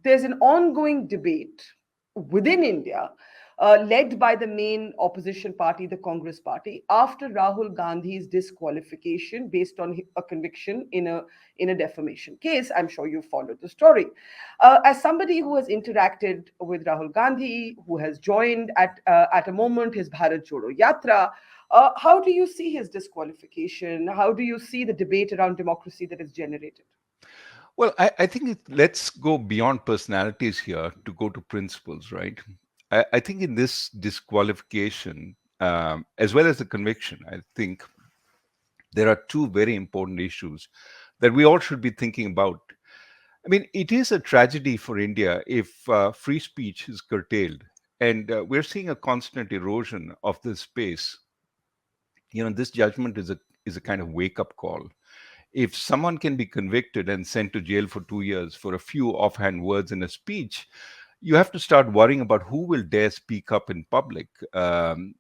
there's an ongoing debate within India, led by the main opposition party, the Congress party, after Rahul Gandhi's disqualification based on a conviction in a defamation case. I'm sure you followed the story. As somebody who has interacted with Rahul Gandhi, who has joined at a moment his Bharat Jodo Yatra, how do you see his disqualification? How do you see the debate around democracy that is generated? Well, I think let's go beyond personalities here to go to principles, right? I think in this disqualification, as well as the conviction, I think there are two very important issues that we all should be thinking about. I mean, it is a tragedy for India if free speech is curtailed, and we're seeing a constant erosion of this space. This judgment is a kind of wake up call. If someone can be convicted and sent to jail for 2 years for a few offhand words in a speech, you have to start worrying about who will dare speak up in public. And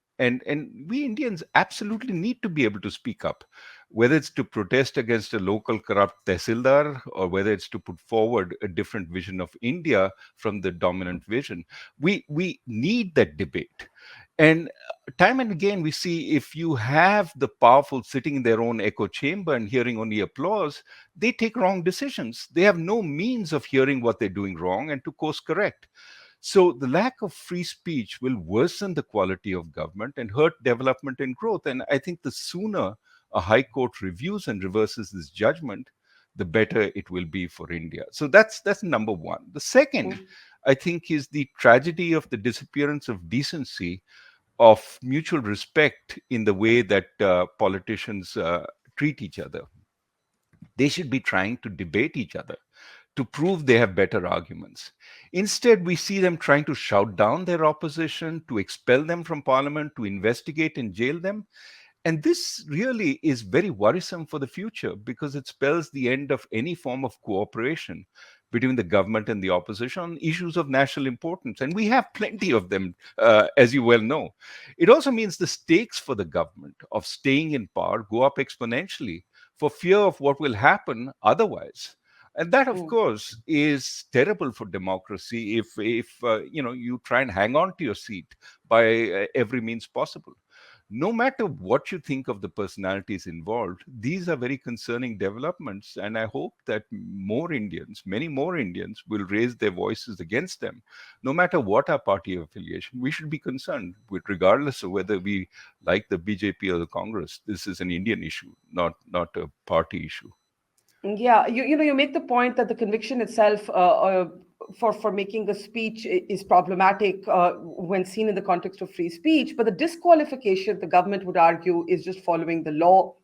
we Indians absolutely need to be able to speak up, whether it's to protest against a local corrupt tehsildar or whether it's to put forward a different vision of India from the dominant vision. We need that debate. And time and again, we see if you have the powerful sitting in their own echo chamber and hearing only applause, they take wrong decisions. They have no means of hearing what they're doing wrong and to course correct. So the lack of free speech will worsen the quality of government and hurt development and growth. And I think the sooner a high court reviews and reverses this judgment, the better it will be for India. So that's number one. The second, I think, is the tragedy of the disappearance of decency, of mutual respect in the way that politicians treat each other. They should be trying to debate each other to prove they have better arguments. Instead, we see them trying to shout down their opposition, to expel them from parliament, to investigate and jail them. And this really is very worrisome for the future because it spells the end of any form of cooperation between the government and the opposition on issues of national importance. And we have plenty of them, as you well know. It also means the stakes for the government of staying in power go up exponentially for fear of what will happen otherwise. And that, of course, is terrible for democracy if you try and hang on to your seat by every means possible. No matter what you think of the personalities involved, these are very concerning developments. And I hope that more Indians, many more Indians, will raise their voices against them. No matter what our party affiliation, we should be concerned with, regardless of whether we like the BJP or the Congress. This is an Indian issue, not a party issue. Yeah, you make the point that the conviction itself for making a speech is problematic when seen in the context of free speech, but the disqualification, the government would argue, is just following the law.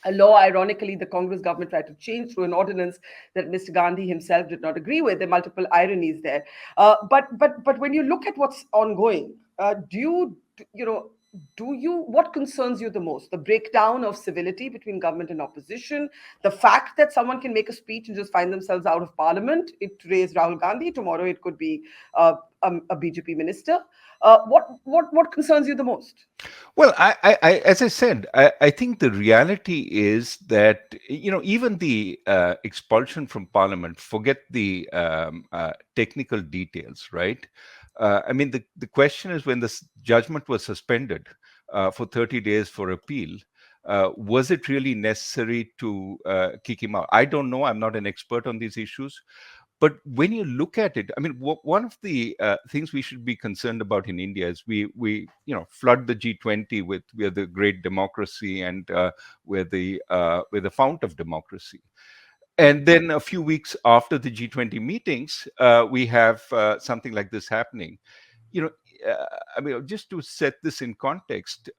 A law, ironically, the Congress government tried to change through an ordinance that Mr. Gandhi himself did not agree with. There are multiple ironies there. But when you look at what's ongoing, do you know do you what concerns you the most? The breakdown of civility between government and opposition, the fact that someone can make a speech and just find themselves out of parliament. It raised Rahul Gandhi. Tomorrow it could be a BJP minister. What concerns you the most? Well, as I said, I think the reality is that even the expulsion from Parliament. Forget the technical details, right? I mean, the question is when the judgment was suspended for 30 days for appeal. Was it really necessary to kick him out? I don't know. I'm not an expert on these issues. But when you look at it, I mean, one of the things we should be concerned about in India is we flood the G20 with we're the great democracy and we're the fount of democracy. And then a few weeks after the G20 meetings, we have something like this happening. You know, I mean, just to set this in context,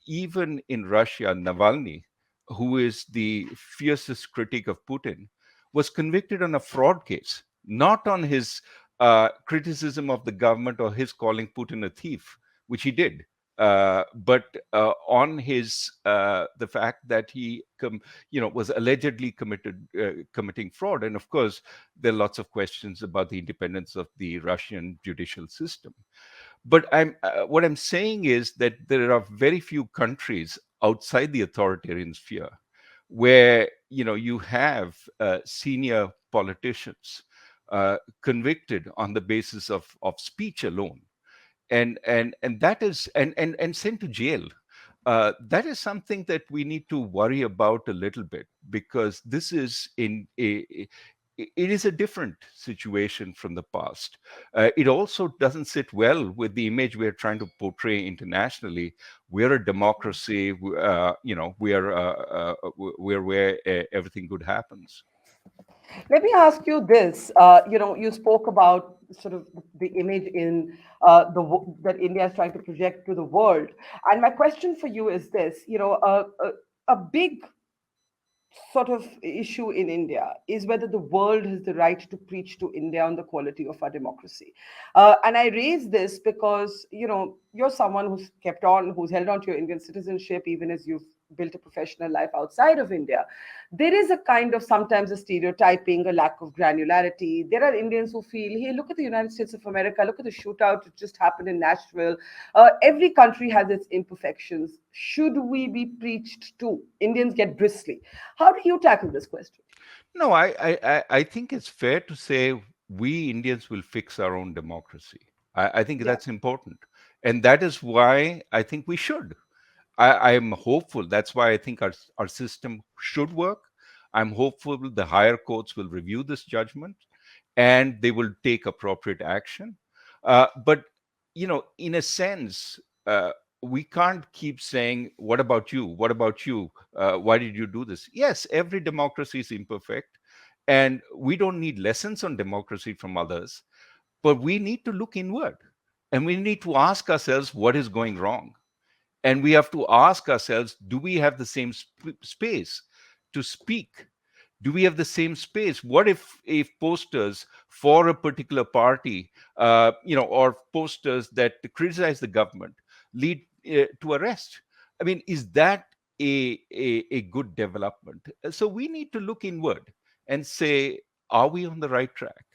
even in Russia, Navalny, who is the fiercest critic of Putin, was convicted on a fraud case, not on his criticism of the government or his calling Putin a thief, which he did, but on his the fact that he was allegedly committing fraud. And of course, there are lots of questions about the independence of the Russian judicial system. But what I'm saying is that there are very few countries outside the authoritarian sphere where you have senior politicians convicted on the basis of speech alone, and that is and sent to jail. That is something that we need to worry about a little bit, because this is it is a different situation from the past. It also doesn't sit well with the image we're trying to portray internationally. We're a democracy. We're where everything good happens. Let me ask you this. You spoke about sort of the image in that India is trying to project to the world, and my question for you is this: a big sort of issue in India is whether the world has the right to preach to India on the quality of our democracy. And I raise this because, you're someone who's held on to your Indian citizenship, even as you've built a professional life outside of India. There is a kind of sometimes a stereotyping, a lack of granularity. There are Indians who feel, hey, look at the United States of America, look at the shootout that just happened in Nashville. Every country has its imperfections. Should we be preached to? Indians get bristly. How do you tackle this question? No, I think it's fair to say we Indians will fix our own democracy. I think Yeah. that's important. And that is why I think we should. I am hopeful. That's why I think our system should work. I'm hopeful the higher courts will review this judgment and they will take appropriate action. But, in a sense, we can't keep saying, what about you? What about you? Why did you do this? Yes, every democracy is imperfect, and we don't need lessons on democracy from others, but we need to look inward and we need to ask ourselves what is going wrong. And we have to ask ourselves, do we have the same space to speak? Do we have the same space? What if posters for a particular party, or posters that criticize the government lead to arrest? I mean, is that a good development? So we need to look inward and say, are we on the right track?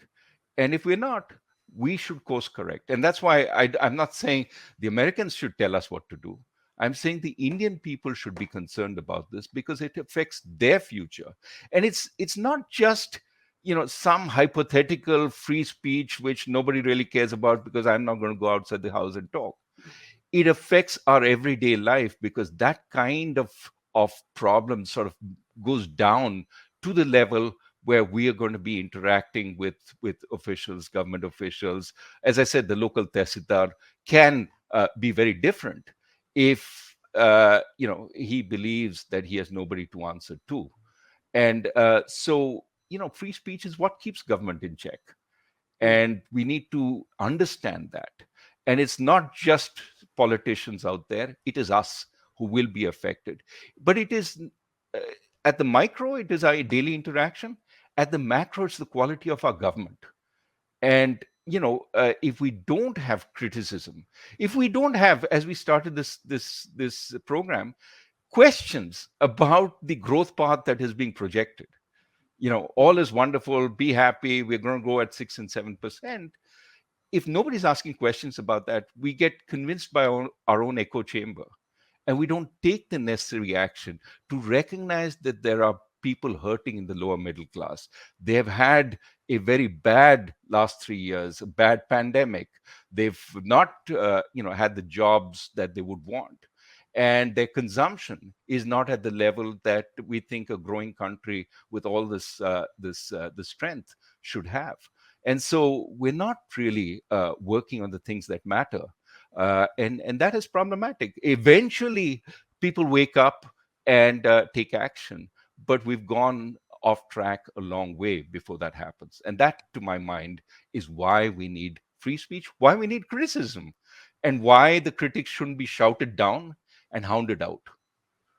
And if we're not, we should course correct. And that's why I'm not saying the Americans should tell us what to do. I'm saying the Indian people should be concerned about this because it affects their future. And it's not just some hypothetical free speech which nobody really cares about because I'm not going to go outside the house and talk. It affects our everyday life because that kind of problem sort of goes down to the level where we are going to be interacting with officials, government officials. As I said, the local tehsildar can be very different if he believes that he has nobody to answer to. And so free speech is what keeps government in check, Mm. and we need to understand that. And it's not just politicians out there, it is us who will be affected. But it is uh, at the micro, it is our daily interaction. At the macro, it's the quality of our government. And if we don't have criticism, if we don't have, as we started this program, questions about the growth path that is being projected, all is wonderful, be happy, we're going to grow at 6 and 7%. If nobody's asking questions about that, we get convinced by our own echo chamber, and we don't take the necessary action to recognize that there are people hurting in the lower middle class. They have had a very bad last 3 years, a bad pandemic. They've not had the jobs that they would want, and their consumption is not at the level that we think a growing country with all this strength should have. And so we're not really working on the things that matter, and that is problematic. Eventually, people wake up and take action, but we've gone off track a long way before that happens. And that, to my mind, is why we need free speech, why we need criticism, and why the critics shouldn't be shouted down and hounded out.